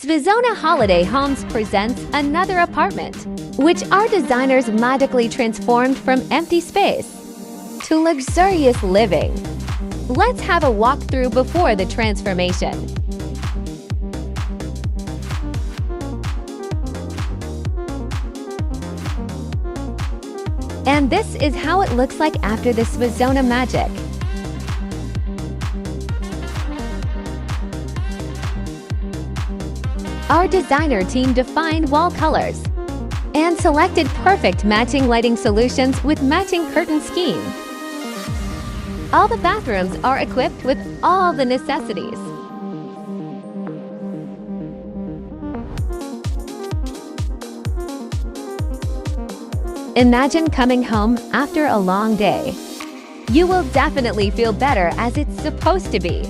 SVIZONA Holiday Homes presents another apartment, which our designers magically transformed from empty space to luxurious living. Let's have a walkthrough before the transformation. And this is how it looks like after the SVIZONA magic. Our designer team defined wall colors and selected perfect matching lighting solutions with matching curtain scheme. All the bathrooms are equipped with all the necessities. Imagine coming home after a long day. You will definitely feel better as it's supposed to be.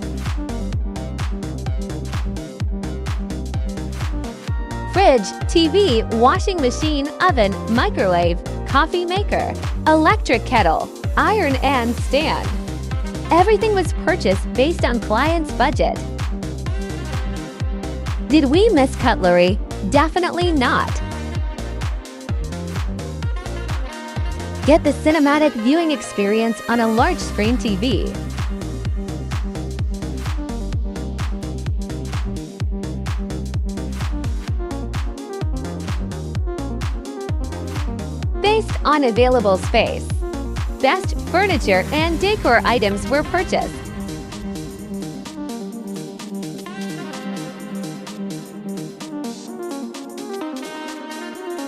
Fridge, TV, washing machine, oven, microwave, coffee maker, electric kettle, iron and stand. Everything was purchased based on client's budget. Did we miss cutlery? Definitely not. Get the cinematic viewing experience on a large screen TV. Based on available space, best furniture and decor items were purchased.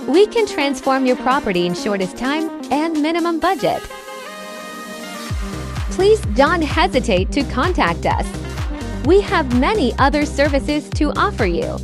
We can transform your property in shortest time and minimum budget. Please don't hesitate to contact us. We have many other services to offer you.